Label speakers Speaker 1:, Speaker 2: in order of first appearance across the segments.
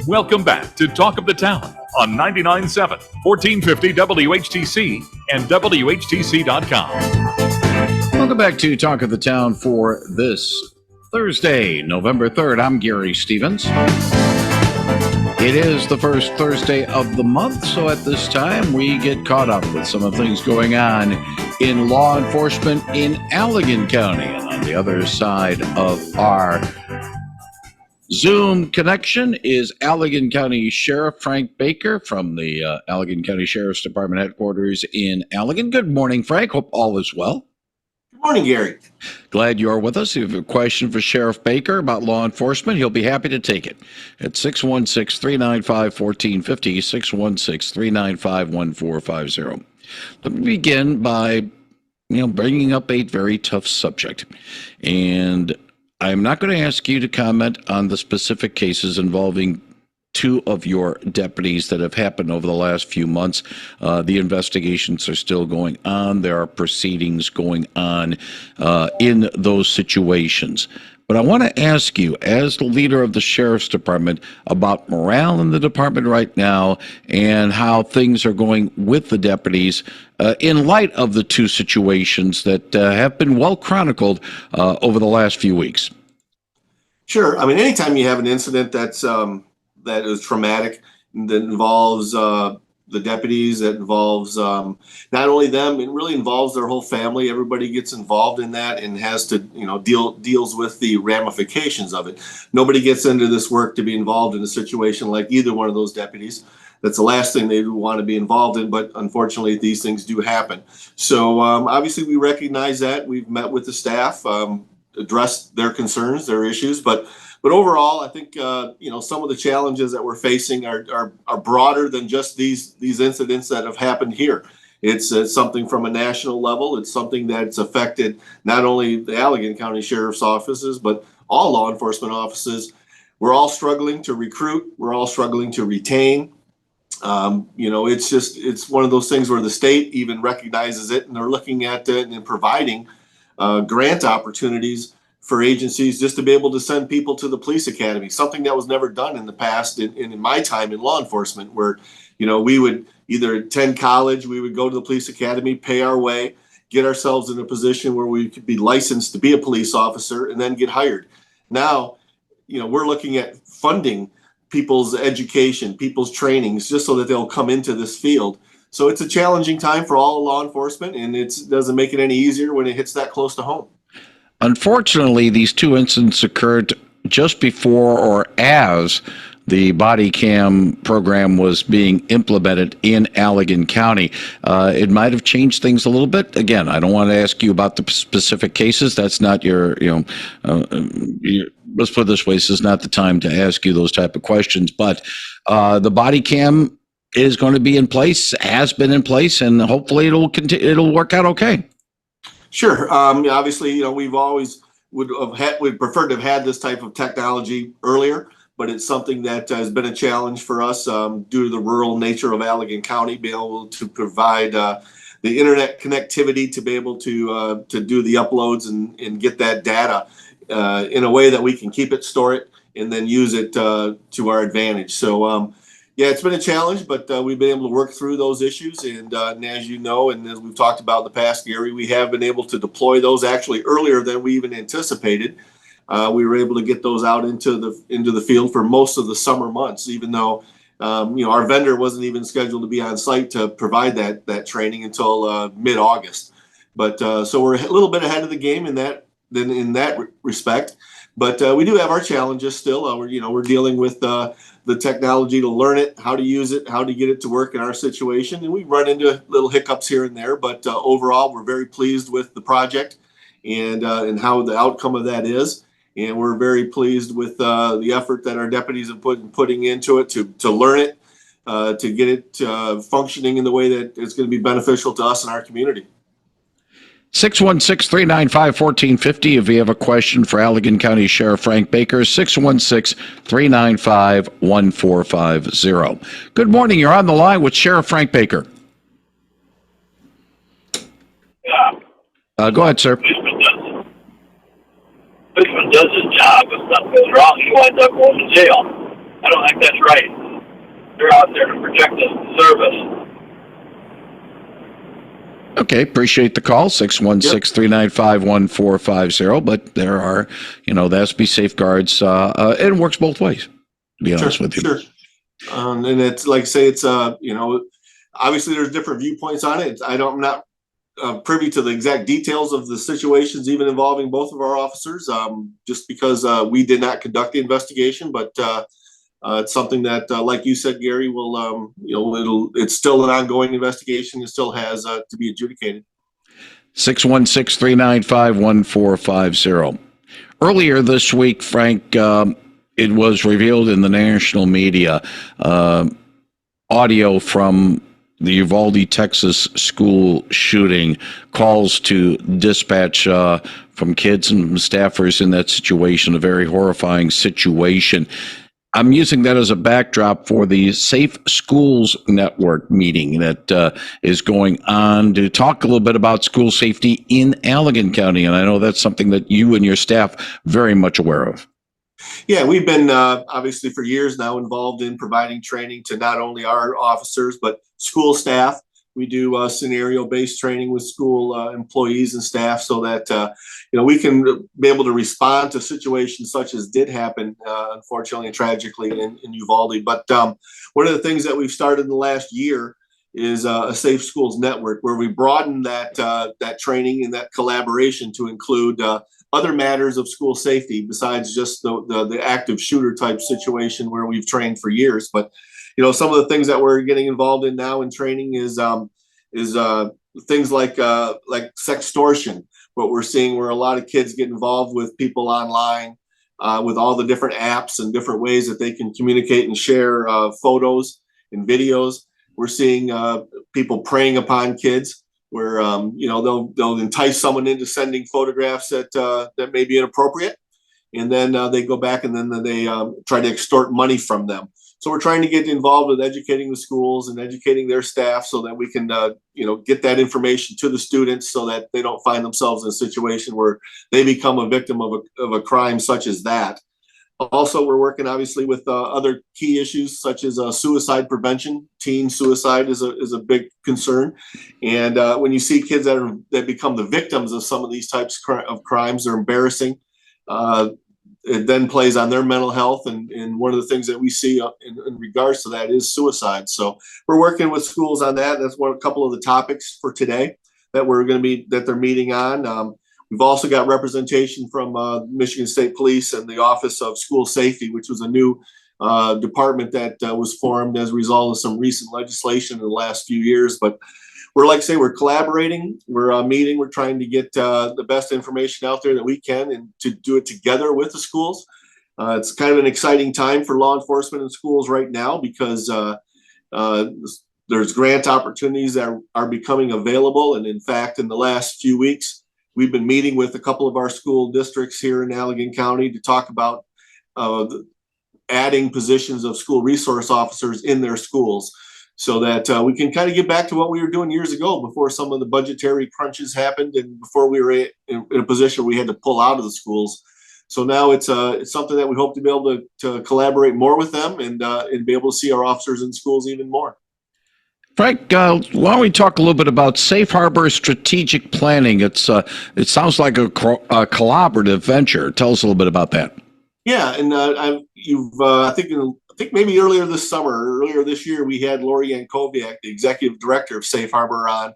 Speaker 1: Welcome back to Talk of the Town on 99.7, 1450 WHTC and WHTC.com.
Speaker 2: Welcome back to Talk of the Town for this Thursday, November 3rd. I'm Gary Stevens. It is the first Thursday of the month, so at this time we get caught up with some of the things going on in law enforcement in Allegan County. And on the other side of our Zoom connection is Allegan County Sheriff Frank Baker from the Allegan County Sheriff's Department headquarters in Allegan. Good morning, Frank. Hope all is well.
Speaker 3: Good morning, Gary.
Speaker 2: Glad you're with us. If you have a question for Sheriff Baker about law enforcement, he'll be happy to take it at 616-395-1450, 616-395-1450. Let me begin by, bringing up a very tough subject. And I'm not going to ask you to comment on the specific cases involving two of your deputies that have happened over the last few months. The investigations are still going on. There are proceedings going on in those situations. But I want to ask you, as the leader of the Sheriff's Department, about morale in the department right now and how things are going with the deputies in light of the two situations that have been well chronicled over the last few weeks.
Speaker 3: Sure. I mean, anytime you have an incident that is traumatic, that involves the deputies, that involves not only them, it really involves their whole family. Everybody gets involved in that and has to, deals with the ramifications of it. Nobody gets into this work to be involved in a situation like either one of those deputies. That's the last thing they want to be involved in, but unfortunately, these things do happen. So obviously, we recognize that. We've met with the staff, addressed their concerns, their issues, but overall, I think some of the challenges that we're facing are broader than just these incidents that have happened here. It's something from a national level. It's something that's affected not only the Allegan County Sheriff's offices, but all law enforcement offices. We're all struggling to recruit. We're all struggling to retain. It's one of those things where the state even recognizes it, and they're looking at it and providing grant opportunities for agencies just to be able to send people to the police academy, something that was never done in the past in my time in law enforcement, where, we would either attend college, we would go to the police academy, pay our way, get ourselves in a position where we could be licensed to be a police officer and then get hired. Now, we're looking at funding people's education, people's trainings, just so that they'll come into this field. So it's a challenging time for all law enforcement, and it doesn't make it any easier when it hits that close to home.
Speaker 2: Unfortunately, these two incidents occurred just before or as the body cam program was being implemented in Allegan County. It might have changed things a little bit. Again, I don't want to ask you about the specific cases. That's not let's put it this way, this is not the time to ask you those type of questions. But the body cam is going to be in place, has been in place, and hopefully it'll work out okay.
Speaker 3: Sure. Obviously, we've always would prefer to have had this type of technology earlier, but it's something that has been a challenge for us due to the rural nature of Allegan County, being able to provide the internet connectivity to be able to do the uploads and get that data in a way that we can keep it, store it, and then use it to our advantage. So, it's been a challenge, but we've been able to work through those issues. And as you know, and as we've talked about in the past, Gary, we have been able to deploy those actually earlier than we even anticipated. We were able to get those out into the field for most of the summer months, even though our vendor wasn't even scheduled to be on site to provide that training until mid-August. But so we're a little bit ahead of the game in that respect. But we do have our challenges still. We're dealing with the technology to learn it, how to use it, how to get it to work in our situation. And we run into little hiccups here and there, but overall, we're very pleased with the project and how the outcome of that is. And we're very pleased with the effort that our deputies have putting into it to learn it, to get it functioning in the way that it's going to be beneficial to us and our community.
Speaker 2: 616-395-1450 if you have a question for Allegan County Sheriff Frank Baker, 616-395-1450. Good morning. You're on the line with Sheriff Frank Baker.
Speaker 4: Yeah.
Speaker 2: Go ahead, sir.
Speaker 4: Policeman does his job. If something goes wrong, he winds up going to jail. I don't think that's right. They're out there to protect the service.
Speaker 2: Okay, appreciate the call, 616-395-1450. But there are, there has to be safeguards, and it works both ways, to be honest with you.
Speaker 3: Sure. And it's like I say, it's obviously there's different viewpoints on it. I'm not privy to the exact details of the situations, even involving both of our officers, just because we did not conduct the investigation. But it's something that, like you said, Gary, will it's still an ongoing investigation. It still has to be adjudicated.
Speaker 2: 616-395-1450. Earlier this week, Frank, it was revealed in the national media, audio from the Uvalde, Texas school shooting, calls to dispatch from kids and staffers in that situation, a very horrifying situation. I'm using that as a backdrop for the Safe Schools Network meeting that is going on to talk a little bit about school safety in Allegan County. And I know that's something that you and your staff very much aware of.
Speaker 3: Yeah, we've been obviously for years now involved in providing training to not only our officers, but school staff. We do scenario-based training with school employees and staff so that, we can be able to respond to situations such as did happen, unfortunately and tragically in Uvalde. But one of the things that we've started in the last year is a Safe Schools Network, where we broaden that training and that collaboration to include other matters of school safety besides just the active shooter type situation where we've trained for years. But some of the things that we're getting involved in now in training is things like sextortion. What we're seeing where a lot of kids get involved with people online, with all the different apps and different ways that they can communicate and share photos and videos. We're seeing people preying upon kids, where they'll entice someone into sending photographs that may be inappropriate, and then they go back and then they try to extort money from them. So we're trying to get involved with educating the schools and educating their staff so that we can get that information to the students so that they don't find themselves in a situation where they become a victim of a crime such as that. Also, we're working obviously with other key issues such as suicide prevention. Teen suicide is a big concern, and when you see kids that become the victims of some of these types of crimes, they're embarrassing. It then plays on their mental health, and one of the things that we see in regards to that is suicide. So we're working with schools on that. That's a couple of the topics for today that they're meeting on. We've also got representation from Michigan State Police and the Office of School Safety, which was a new department that was formed as a result of some recent legislation in the last few years. But we're collaborating, we're meeting, we're trying to get the best information out there that we can and to do it together with the schools. It's kind of an exciting time for law enforcement in schools right now because there's grant opportunities that are becoming available. And in fact, in the last few weeks, we've been meeting with a couple of our school districts here in Allegan County to talk about adding positions of school resource officers in their schools so that we can kind of get back to what we were doing years ago before some of the budgetary crunches happened and before we were in a position where we had to pull out of the schools. So now it's something that we hope to be able to collaborate more with them and be able to see our officers in schools even more.
Speaker 2: Frank, why don't we talk a little bit about Safe Harbor strategic planning? It sounds like a collaborative venture. Tell us a little bit about that.
Speaker 3: Yeah, and I think maybe earlier this year, we had Lori Yankoviak, the executive director of Safe Harbor, on,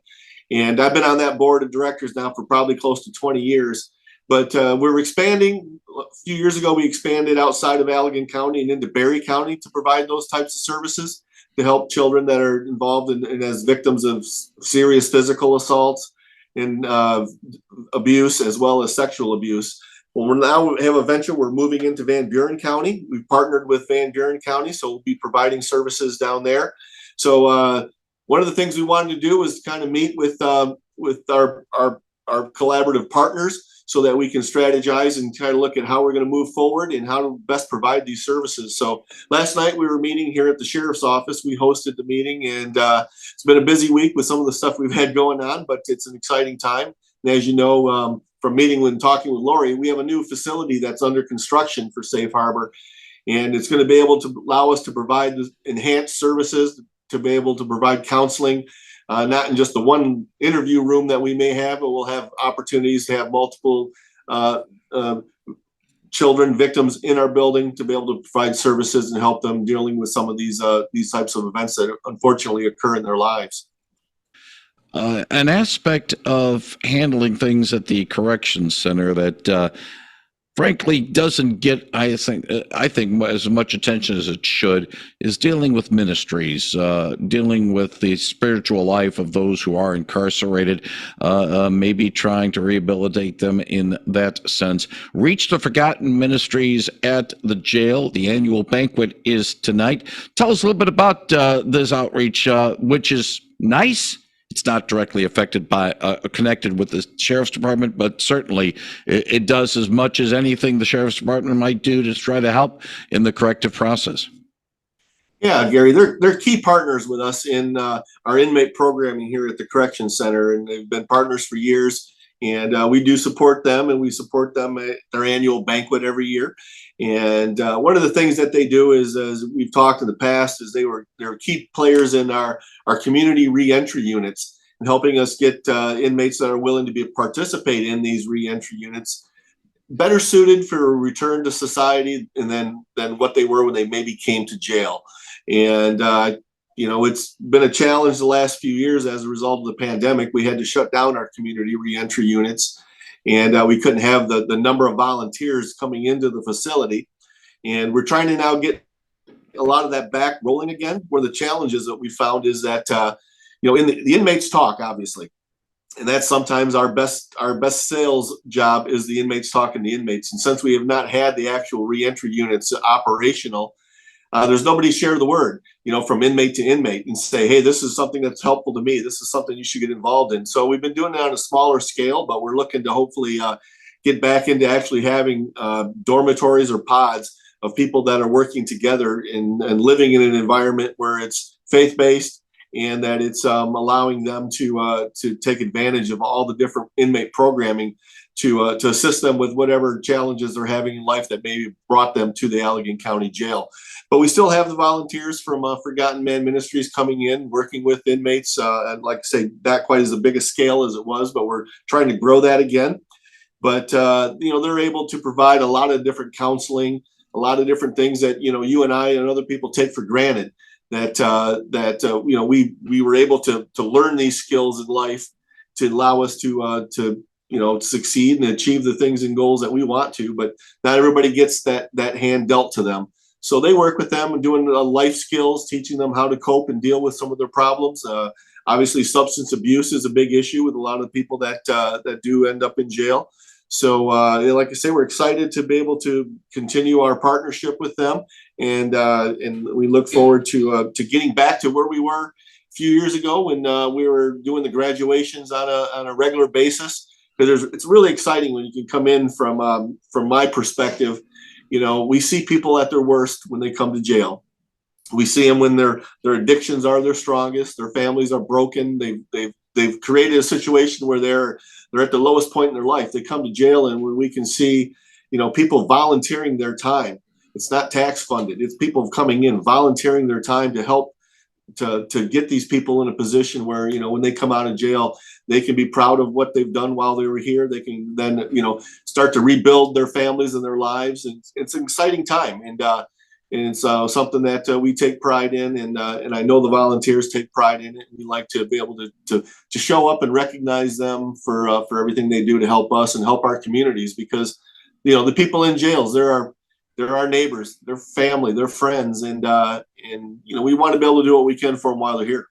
Speaker 3: and I've been on that board of directors now for probably close to 20 years. But we're expanding. A few years ago, we expanded outside of Allegan County and into Berry County to provide those types of services to help children that are involved in as victims of serious physical assaults and abuse, as well as sexual abuse. Well, we have a venture. We're moving into Van Buren County. We've partnered with Van Buren County, so we'll be providing services down there. So one of the things we wanted to do was kind of meet with our collaborative partners so that we can strategize and kind of look at how we're going to move forward and how to best provide these services. So last night we were meeting here at the sheriff's office. We hosted the meeting, and it's been a busy week with some of the stuff we've had going on, but it's an exciting time. And as you know, from meeting and talking with Lori, we have a new facility that's under construction for Safe Harbor. And it's going to be able to allow us to provide enhanced services, to be able to provide counseling, not in just the one interview room that we may have, but we'll have opportunities to have multiple children, victims in our building, to be able to provide services and help them dealing with some of these types of events that unfortunately occur in their lives.
Speaker 2: An aspect of handling things at the corrections center that frankly doesn't get, I think as much attention as it should, is dealing with ministries, dealing with the spiritual life of those who are incarcerated, maybe trying to rehabilitate them in that sense. Reach the Forgotten Ministries at the jail. The annual banquet is tonight. Tell us a little bit about this outreach, which is nice. It's not directly affected by connected with the sheriff's department, but certainly it does as much as anything the sheriff's department might do to try to help in the corrective process.
Speaker 3: Yeah, Gary, they're key partners with us in our inmate programming here at the Correction Center, and they've been partners for years. And we do support them, and we support them at their annual banquet every year. And one of the things that they do is, as we've talked in the past, is they're key players in our community reentry units, and helping us get inmates that are willing to participate in these reentry units better suited for a return to society and than what they were when they maybe came to jail. And it's been a challenge the last few years as a result of the pandemic. We had to shut down our community reentry units, and we couldn't have the number of volunteers coming into the facility. And we're trying to now get a lot of that back rolling again. One of the challenges that we found is that in the inmates talk, obviously, and that's sometimes our best sales job is the inmates talking to inmates. And since we have not had the actual reentry units operational, there's nobody share the word, from inmate to inmate and say, hey, this is something that's helpful to me. This is something you should get involved in. So we've been doing that on a smaller scale, but we're looking to hopefully get back into actually having dormitories or pods of people that are working together and living in an environment where it's faith-based, and that it's allowing them to take advantage of all the different inmate programming to assist them with whatever challenges they're having in life that maybe brought them to the Allegan County Jail. But we still have the volunteers from Forgotten Man Ministries coming in, working with inmates. And like I say, not quite as big a scale as it was, but we're trying to grow that again. But they're able to provide a lot of different counseling, a lot of different things that you and I and other people take for granted. We were able to learn these skills in life to allow us to succeed and achieve the things and goals that we want to, but not everybody gets that hand dealt to them. So they work with them and doing life skills, teaching them how to cope and deal with some of their problems. Obviously, substance abuse is a big issue with a lot of people that do end up in jail. So, like I say, we're excited to be able to continue our partnership with them, and we look forward to getting back to where we were a few years ago when we were doing the graduations on a regular basis. Because it's really exciting when you can come in from my perspective. We see people at their worst when they come to jail. We see them when their addictions are their strongest, their families are broken. They've created a situation where they're at the lowest point in their life. They come to jail, and when we can see, people volunteering their time. It's not tax funded. It's people coming in, volunteering their time to help to get these people in a position where, when they come out of jail, they can be proud of what they've done while they were here. They can then, start to rebuild their families and their lives. And it's an exciting time. And it's something that we take pride in. And I know the volunteers take pride in it. We like to be able to show up and recognize them for everything they do to help us and help our communities, because, the people in jails, they're our neighbors, their family, their friends, and we want to be able to do what we can for them while they're here.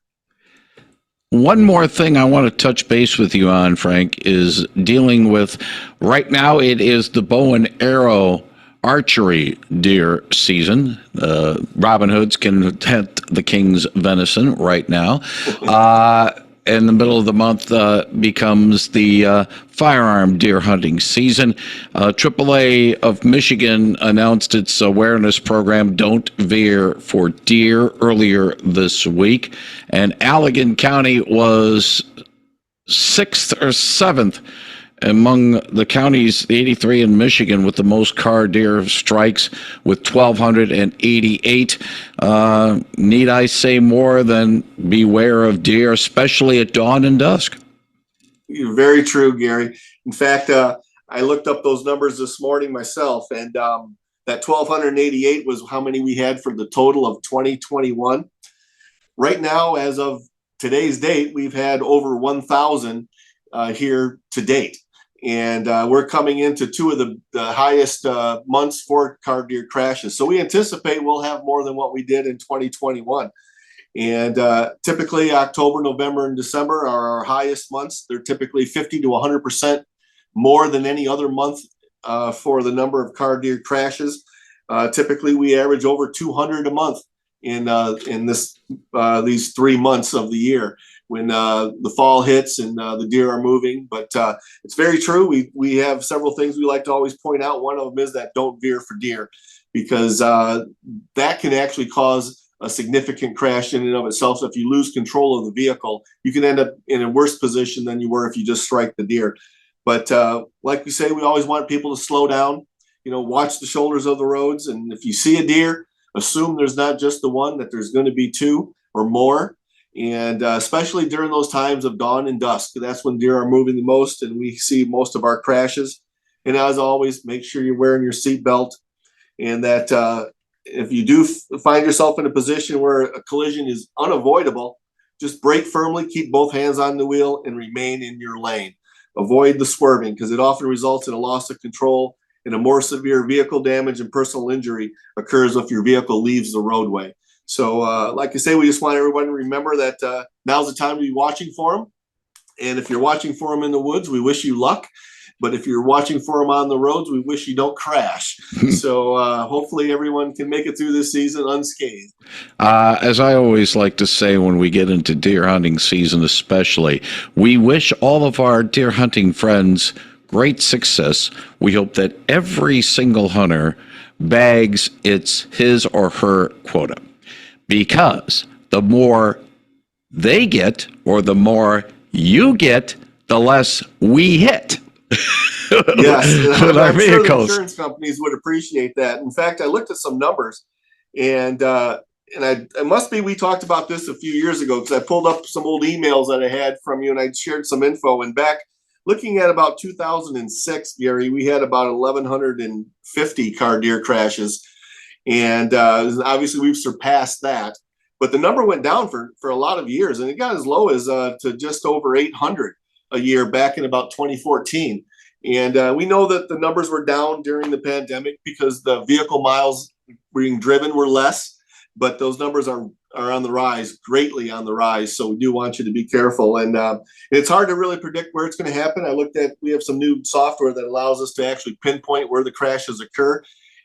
Speaker 2: One more thing I want to touch base with you on, Frank, is dealing with, right now it is the bow and arrow archery deer season. Robin Hoods can hunt the king's venison right now. In the middle of the month becomes the firearm deer hunting season. AAA of Michigan announced its awareness program, Don't Veer for Deer, earlier this week. And Allegan County was 6th or 7th among the counties, the 83 in Michigan with the most deer strikes with 1,288. Need I say more than beware of deer, especially at dawn and dusk?
Speaker 3: You're very true, Gary. In fact, I looked up those numbers this morning myself, and that 1,288 was how many we had for the total of 2021. Right now, as of today's date, we've had over 1,000 here to date. And we're coming into two of the highest months for car deer crashes. So we anticipate we'll have more than what we did in 2021. And typically October, November, and December are our highest months. They're typically 50 to 100% more than any other month for the number of car deer crashes. Typically, we average over 200 a month in these 3 months of the year when the fall hits and the deer are moving. But it's very true. We have several things we like to always point out. One of them is that don't veer for deer, because that can actually cause a significant crash in and of itself. So if you lose control of the vehicle, you can end up in a worse position than you were if you just strike the deer. But like we say, we always want people to slow down, watch the shoulders of the roads. And if you see a deer, assume there's not just the one, that there's going to be two or more. And especially during those times of dawn and dusk, that's when deer are moving the most and we see most of our crashes. And as always, make sure you're wearing your seatbelt, and that if you do find yourself in a position where a collision is unavoidable, just brake firmly, keep both hands on the wheel, and remain in your lane. Avoid the swerving, because it often results in a loss of control, and a more severe vehicle damage and personal injury occurs if your vehicle leaves the roadway. So like I say, we just want everyone to remember that now's the time to be watching for them. And if you're watching for them in the woods, we wish you luck. But if you're watching for them on the roads, we wish you don't crash. So hopefully everyone can make it through this season unscathed.
Speaker 2: As I always like to say when we get into deer hunting season especially, we wish all of our deer hunting friends great success. We hope that every single hunter bags his or her quota, because the more they get or the more you get, the less we hit.
Speaker 3: Yes,
Speaker 2: with our
Speaker 3: I'm sure the
Speaker 2: vehicles.
Speaker 3: insurance companies would appreciate that. In fact, I looked at some numbers, and it must be we talked about this a few years ago, because I pulled up some old emails that I had from you, and I shared some info. And back looking at about 2006, Gary, we had about 1,150 car deer crashes, and obviously we've surpassed that. But the number went down for a lot of years, and it got as low as to just over 800 a year back in about 2014. And we know that the numbers were down during the pandemic because the vehicle miles being driven were less, but those numbers are on the rise, greatly on the rise. So we do want you to be careful. And it's hard to really predict where it's going to happen. We have some new software that allows us to actually pinpoint where the crashes occur.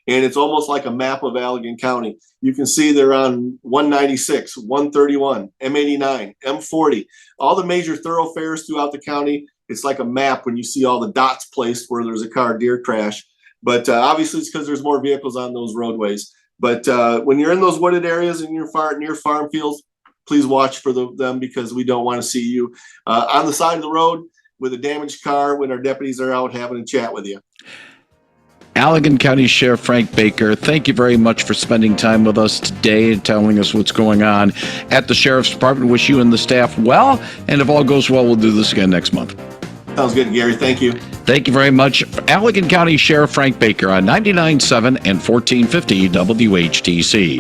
Speaker 3: And it's almost like a map of Allegan County. You can see they're on 196, 131, M89, M40, all the major thoroughfares throughout the county. It's like a map when you see all the dots placed where there's a car deer crash. But obviously it's because there's more vehicles on those roadways. But when you're in those wooded areas and you're near farm fields, please watch for them, because we don't want to see you on the side of the road with a damaged car when our deputies are out having a chat with you.
Speaker 2: Allegan County Sheriff Frank Baker, thank you very much for spending time with us today and telling us what's going on at the Sheriff's Department. Wish you and the staff well, and if all goes well, we'll do this again next month.
Speaker 3: Sounds good, Gary. Thank you.
Speaker 2: Thank you very much. Allegan County Sheriff Frank Baker on 99.7 and 1450 WHTC.